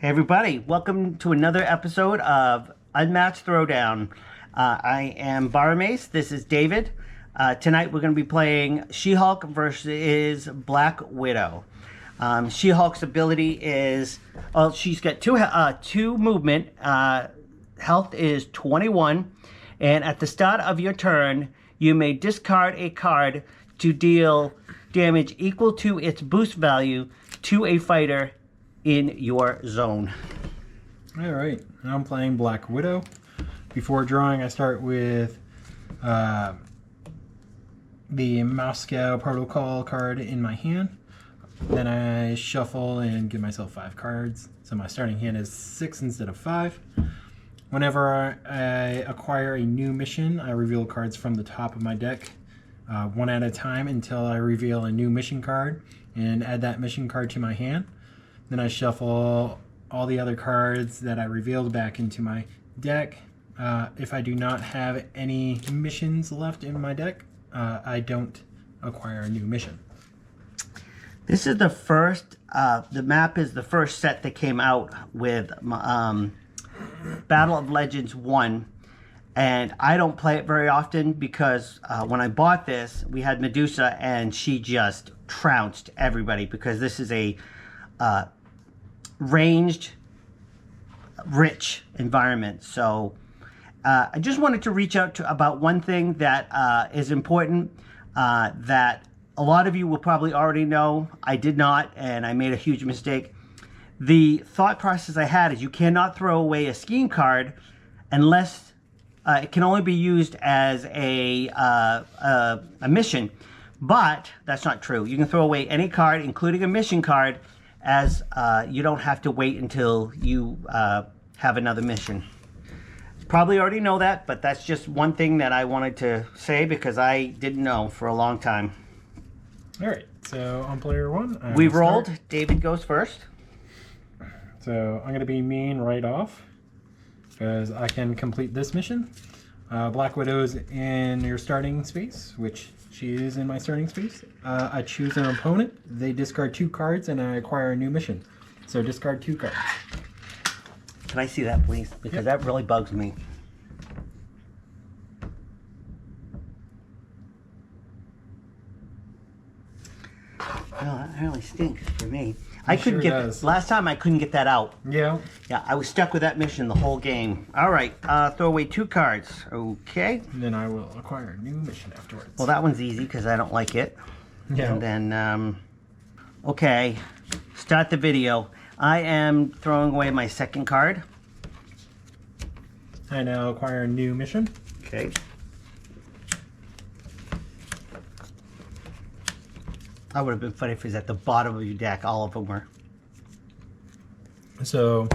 Hey everybody, welcome to another episode of Unmatched Throwdown. I am Barmace, this is David. Tonight we're going to be playing She-Hulk versus Black Widow. She-Hulk's ability is, well, she's got two movement, health is 21, and at the start of your turn, you may discard a card to deal damage equal to its boost value to a fighter in your zone. All right, I'm playing Black Widow. Before drawing, I start with the Moscow Protocol card in my hand. Then I shuffle and give myself 5 cards. So my starting hand is 6 instead of 5. Whenever I acquire a new mission, I reveal cards from the top of my deck, one at a time until I reveal a new mission card and add that mission card to my hand. Then I shuffle all the other cards that I revealed back into my deck. If I do not have any missions left in my deck, I don't acquire a new mission. This is the first, the map is the first set that came out with Battle of Legends 1. And I don't play it very often because when I bought this, we had Medusa and she just trounced everybody because this is a ranged, rich environment. So I just wanted to reach out to about one thing that is important that a lot of you will probably already know. I did not, and I made a huge mistake. The thought process I had is you cannot throw away a scheme card unless it can only be used as a mission. But that's not true. You can throw away any card, including a mission card, as you don't have to wait until you have another mission. Probably already know that, but that's just one thing that I wanted to say because I didn't know for a long time. All right, so on player 1, We've rolled. David goes first. So I'm going to be mean right off because I can complete this mission. Black Widow's in your starting space, which she is in my starting space. I choose an opponent. They discard 2 cards, and I acquire a new mission. So discard 2 cards. Can I see that, please? Because that really bugs me. Well, that really stinks for me. I couldn't get last time. I couldn't get that out. Yeah. Yeah, I was stuck with that mission the whole game. All right, throw away 2 cards. Okay. And then I will acquire a new mission afterwards. Well, that one's easy because I don't like it. Yeah. And then, okay, start the video. I am throwing away my 2nd card. I now acquire a new mission. Okay. That would have been funny if it was at the bottom of your deck. All of them were. So,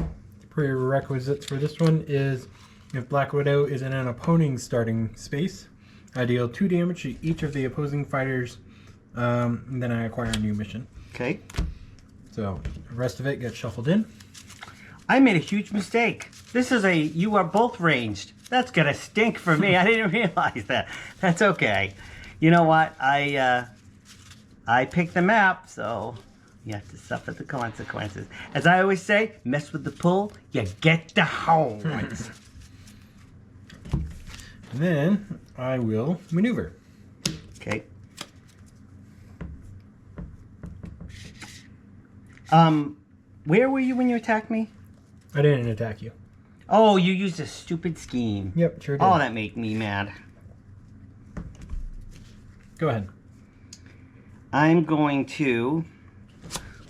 prerequisites for this one is if Black Widow is in an opposing starting space, I deal 2 damage to each of the opposing fighters, and then I acquire a new mission. Okay. So, the rest of it gets shuffled in. I made a huge mistake. This is you are both ranged. That's gonna stink for me. I didn't realize that. That's okay. You know what? I picked the map, so you have to suffer the consequences. As I always say, mess with the pull, you get the horns. And then I will maneuver. Okay. Where were you when you attacked me? I didn't attack you. Oh, you used a stupid scheme. Yep, sure did. Oh, that made me mad. Go ahead. I'm going to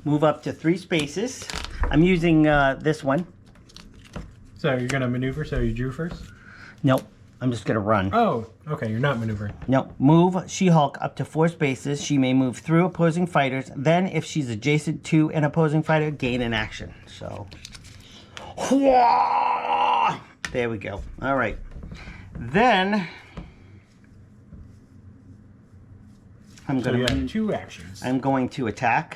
move up to 3 spaces. I'm using this one. So you're going to maneuver, so you drew first? Nope. I'm just going to run. Oh, okay. You're not maneuvering. No. Move She-Hulk up to 4 spaces. She may move through opposing fighters. Then, if she's adjacent to an opposing fighter, gain an action. So, there we go. All right. Then, I'm going to have 2 actions. I'm going to attack.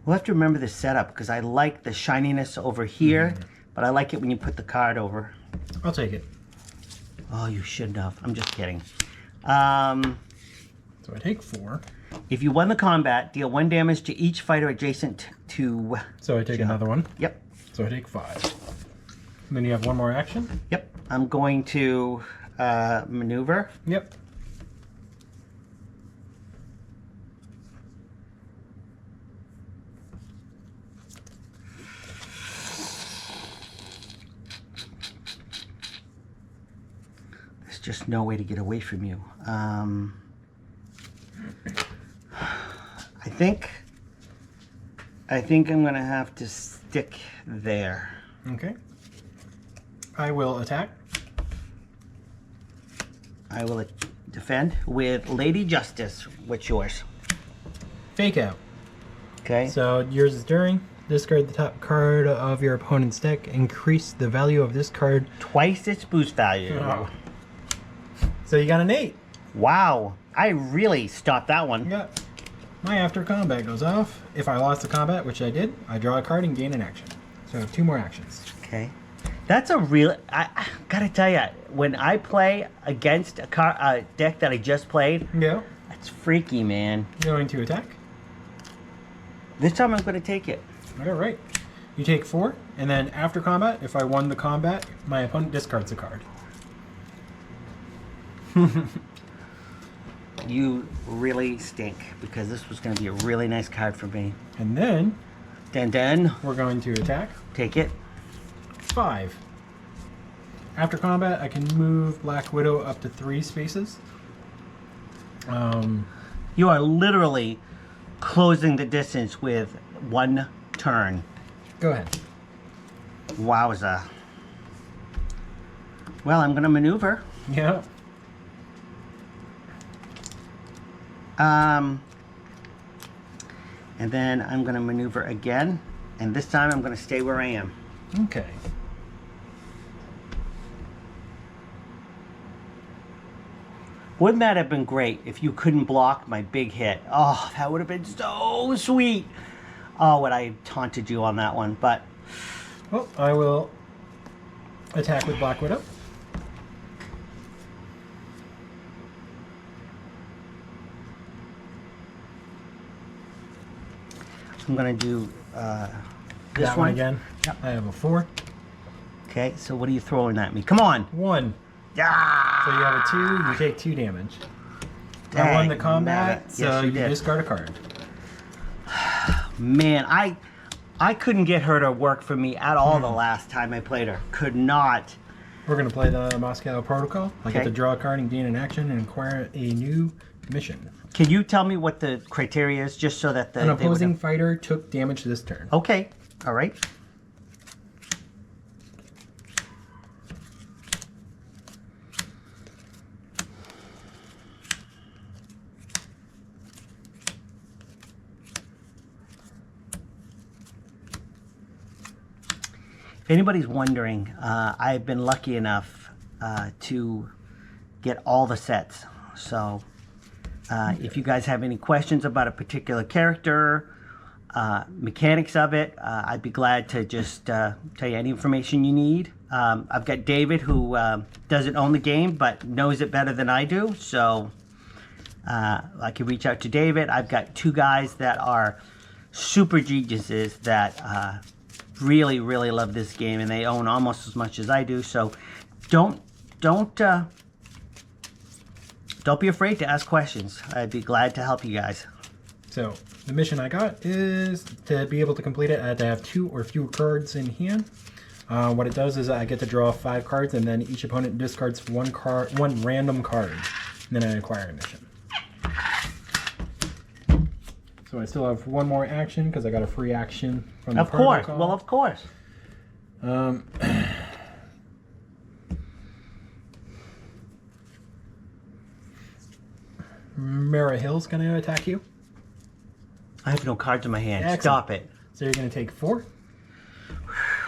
We'll have to remember the setup because I like the shininess over here, but I like it when you put the card over. I'll take it. Oh, you shouldn't have. I'm just kidding. So I take 4. If you won the combat, deal 1 damage to each fighter adjacent to. So I take another one. Yep. So I take 5. And then you have one more action. Yep. I'm going to maneuver. Yep. There's just no way to get away from you. I think I'm gonna have to stick there. Okay. I will attack. I will defend with Lady Justice. What's yours? Fake out. Okay. So yours is during. Discard the top card of your opponent's deck. Increase the value of this card. Twice its boost value. Oh. So you got an 8. Wow. I really stopped that one. Yeah. My after combat goes off. If I lost the combat, which I did, I draw a card and gain an action. So I have 2 more actions. Okay. That's a real. I gotta tell you, when I play against a deck that I just played, Yeah. that's freaky, man. Going to attack. This time I'm gonna take it. All right. You take 4, and then after combat, if I won the combat, my opponent discards a card. You really stink because this was gonna be a really nice card for me. And then Then we're going to attack. take it. 5. After combat, I can move Black Widow up to 3 spaces. You are literally closing the distance with 1 turn. Go ahead. Wowza. Well, I'm gonna maneuver. Yeah. And then I'm gonna maneuver again, and this time I'm gonna stay where I am. Okay. Wouldn't that have been great if you couldn't block my big hit? Oh, that would have been so sweet. Oh, would I have taunted you on that one, but Well, I will attack with Black Widow. I'm gonna do this That one again. Yep. I have a 4. Okay, so what are you throwing at me? Come on. 1. Yeah. So you have a 2. You take 2 damage. I won the Dang, combat, nabbit. so Yes, you you did. discard a card. Man, I couldn't get her to work for me at all the last time I played her. Could not. We're going to play the Moscow Protocol. I get Okay. to draw a card and gain an action and acquire a new mission. Can you tell me what the criteria is, just so that An they would opposing have- fighter took damage this turn. Okay. All right. If anybody's wondering, I've been lucky enough to get all the sets. So if you guys have any questions about a particular character, mechanics of it, I'd be glad to just tell you any information you need. I've got David, who doesn't own the game but knows it better than I do. So I can reach out to David. I've got 2 guys that are super geniuses that really love this game, and they own almost as much as I do. So don't be afraid to ask questions. I'd be glad to help you guys. So the mission I got is to be able to complete it, I have to have 2 or fewer cards in hand. What it does is I get to draw 5 cards, and then each opponent discards 1 random card. And then I acquire a mission. So I still have 1 more action because I got a free action from the Of course. protocol. Well, of course. Mara Hill's going to attack you. I have no cards in my hand. Excellent. Stop it. So you're going to take 4.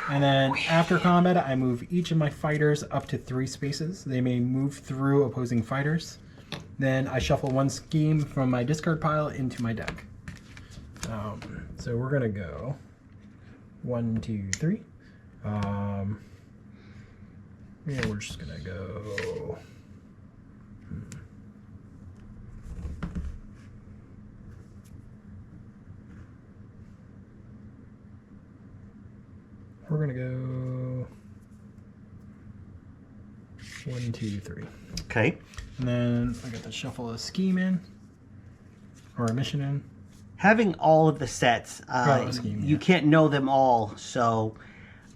And then after combat, I move each of my fighters up to 3 spaces. They may move through opposing fighters. Then I shuffle 1 scheme from my discard pile into my deck. So we're going to go 1, 2, 3. Yeah, we're just going to go... We're gonna go 1, 2, 3. Okay. And then I got to shuffle a scheme in, or a mission in. Having all of the sets, Scheme, you yeah. can't know them all. So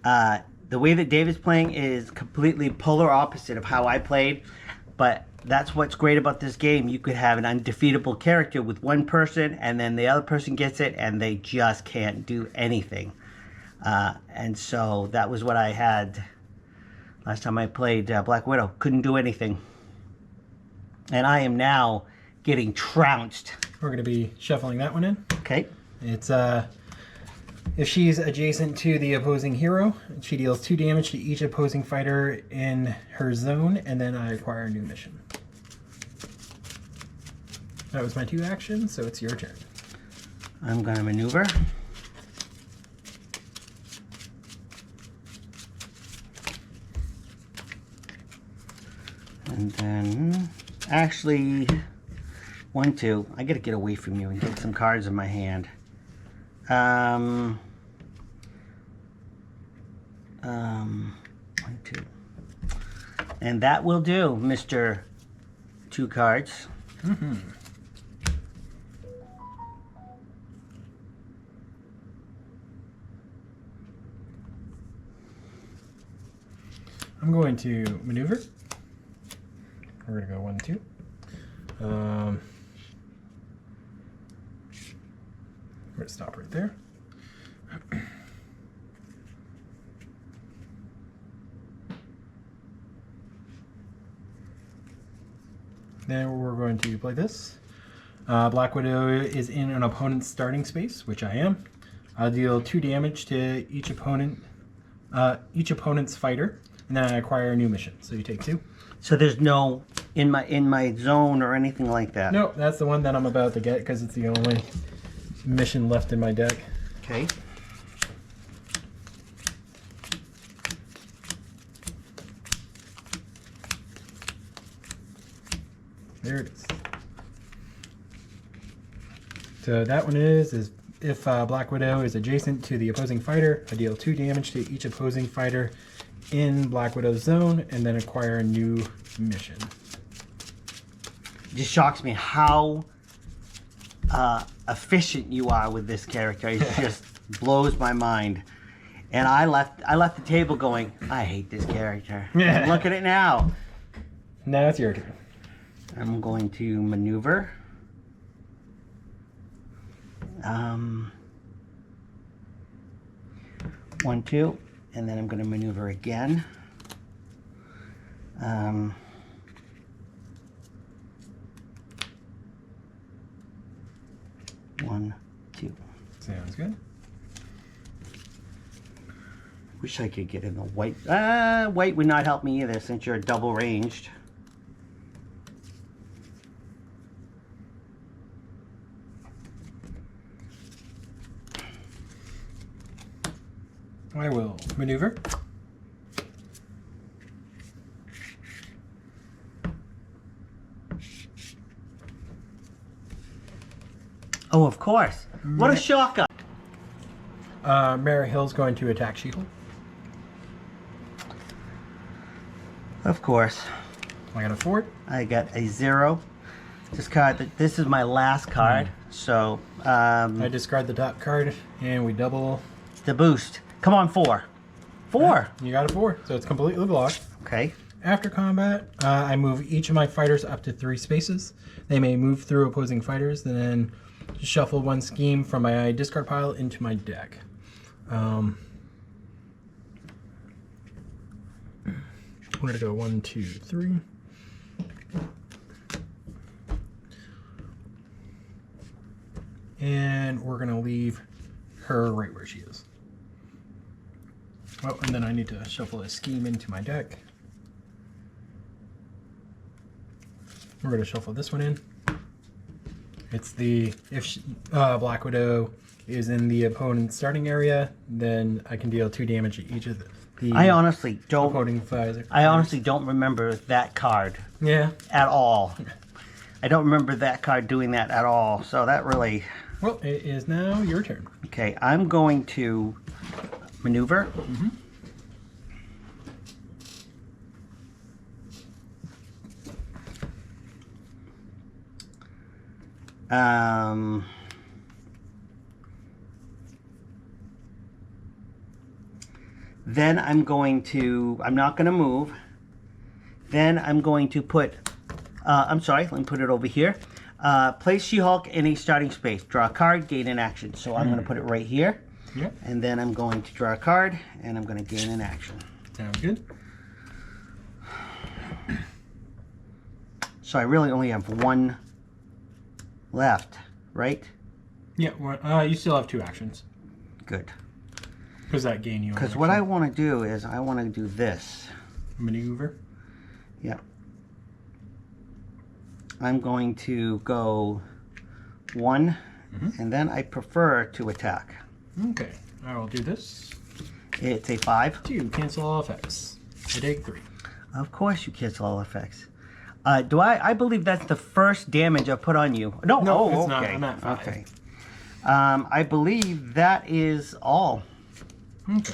the way that David's playing is completely polar opposite of how I played. But that's what's great about this game. You could have an undefeatable character with one person, and then the other person gets it, and they just can't do anything. And so that was what I had last time I played Black Widow. Couldn't do anything. And I am now getting trounced. We're going to be shuffling that one in. Okay. It's if she's adjacent to the opposing hero, she deals 2 damage to each opposing fighter in her zone, and then I acquire a new mission. That was my 2 actions, so it's your turn. I'm going to maneuver. And then, actually, 1, 2. I gotta get away from you and get some cards in my hand. 1, 2. And that will do, Mr. 2 cards. Mm-hmm. I'm going to maneuver. We're going to go 1, 2. We're going to stop right there. Then we're going to play this. Black Widow is in an opponent's starting space, which I am. I'll deal 2 damage to each opponent's fighter, and then I acquire a new mission. So you take 2. So there's no in my zone or anything like that. No, that's the one that I'm about to get because it's the only mission left in my deck. Okay. There it is. So that one is if Black Widow is adjacent to the opposing fighter, I deal 2 damage to each opposing fighter in Black Widow's zone, and then acquire a new mission. It just shocks me how efficient you are with this character. It just blows my mind. And I left the table going, I hate this character. Yeah. Look at it now. Now it's your turn. I'm going to maneuver. 1, 2, and then I'm going to maneuver again. 1, 2. Sounds good. Wish I could get in the white. White would not help me either since you're double ranged. I will maneuver. Oh, of course. What a shocker. Mara Hill's going to attack She-Hulk. Of course. I got a 4. I got a 0. This is my last card. So, I discard the top card, and we double. the boost. Come on, 4. 4. You got a 4, so it's completely blocked. Okay. After combat, I move each of my fighters up to 3 spaces. They may move through opposing fighters, then shuffle 1 scheme from my discard pile into my deck. We're going to go 1, 2, 3. And we're going to leave her right where she is. Oh, and then I need to shuffle a scheme into my deck. We're going to shuffle this one in. It's if Black Widow is in the opponent's starting area, then I can deal 2 damage to each of the I honestly opposing fighters. I honestly don't remember that card Yeah. at all. I don't remember that card doing that at all. So that really... Well, it is now your turn. Okay, I'm going to Maneuver. Then I'm not going to move. Then I'm going to put, I'm sorry, let me put it over here. Place She-Hulk in a starting space. Draw a card, gain an action. So I'm going to put it right here. Yep. And then I'm going to draw a card, and I'm going to gain an action. Sounds good. So I really only have one left, right? Yeah, well, you still have 2 actions. Good. Does that gain you? Because what I want to do is I want to do this. Maneuver. Yeah. I'm going to go 1, and then I prefer to attack. Okay, I will do this. It's a 5. 2, cancel all effects. I take 3. Of course you cancel all effects. I believe that's the first damage I've put on you. No, No, oh, it's not. okay. I'm at 5. Okay. I believe that is all. Okay.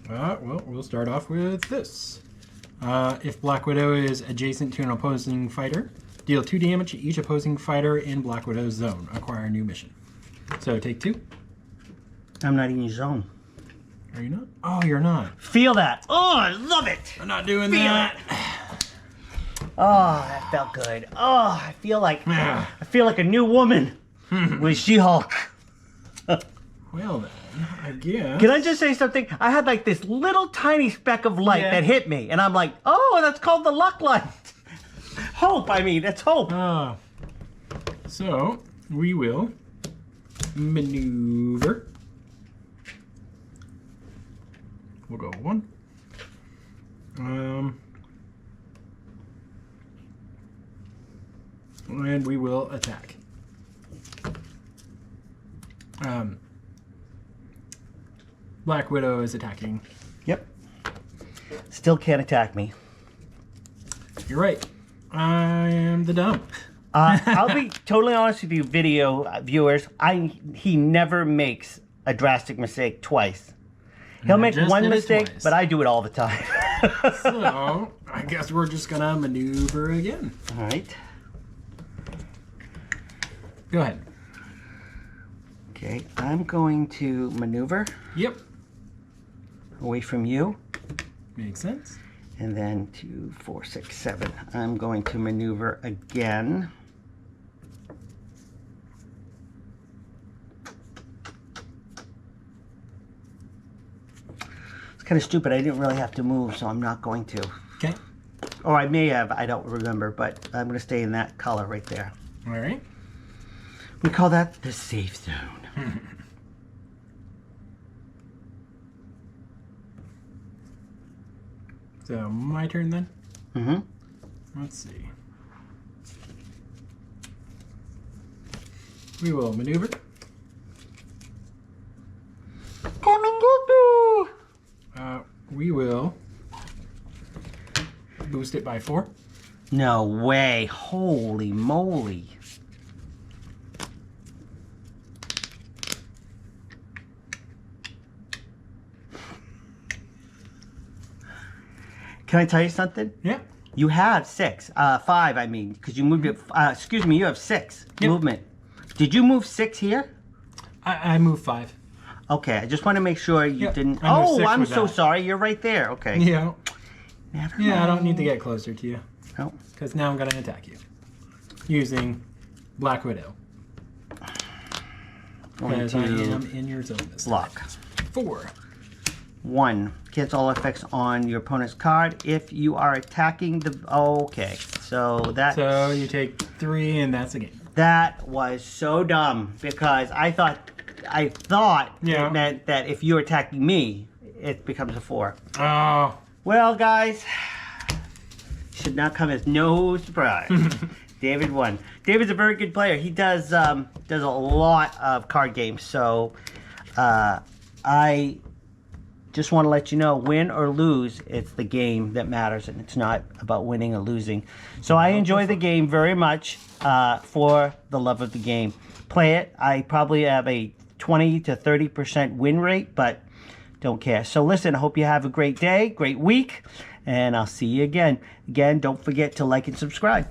Well, we'll start off with this. If Black Widow is adjacent to an opposing fighter, deal 2 damage to each opposing fighter in Black Widow's zone. Acquire a new mission. So take 2. I'm not in your zone. Are you not? Oh, you're not. Feel that. Oh, I love it. I'm not doing Feel that. Oh, that felt good. Oh, I feel like a new woman with She-Hulk. Well then, I guess. Can I just say something? I had like this little tiny speck of light that hit me, and I'm like, oh, that's called the luck light. Hope, I mean, that's hope. So, we will maneuver. We'll go 1. And we will attack. Black Widow is attacking. Yep. Still can't attack me. You're right. I am the dump. I'll be totally honest with you, video viewers. He never makes a drastic mistake twice. He'll make one mistake, but I do it all the time. So, I guess we're just gonna maneuver again. All right. Go ahead. Okay, I'm going to maneuver Yep. away from you. Makes sense. And then 2, 4, 6, 7. I'm going to maneuver again. It's kind of stupid. I didn't really have to move, so I'm not going to. Okay. Or I may have. I don't remember, but I'm going to stay in that color right there. All right. We call that the safe zone. So, my turn then? Mm-hmm. Let's see. We will maneuver. Come and get me! We will boost it by 4. No way. Holy moly. Can I tell you something? Yeah. You have 6. 5, I mean, because you moved it. Excuse me, you have 6 movement. Did you move 6 here? I moved 5. Okay, I just want to make sure you didn't. I moved Oh, 6 I'm with so that. sorry. You're right there. Okay. Yeah. Never Yeah, I don't mind. need to get closer to you. No. Because now I'm going to attack you. Using Black Widow. Going Because I to am in your zone this block. time. 4. 1. Cancel all effects on your opponent's card if you are attacking the. Okay, so that. So you take 3 and that's the game. That was so dumb because I thought Yeah. it meant that if you're attacking me, it becomes a 4. Oh. Well, guys, should not come as no surprise. David won. David's a very good player. He does a lot of card games, so I just want to let you know, win or lose, it's the game that matters, and it's not about winning or losing. So I enjoy the game very much for the love of the game. Play it. I probably have a 20 to 30% win rate, but don't care. So listen, I hope you have a great day, great week, and I'll see you again. Again, don't forget to like and subscribe.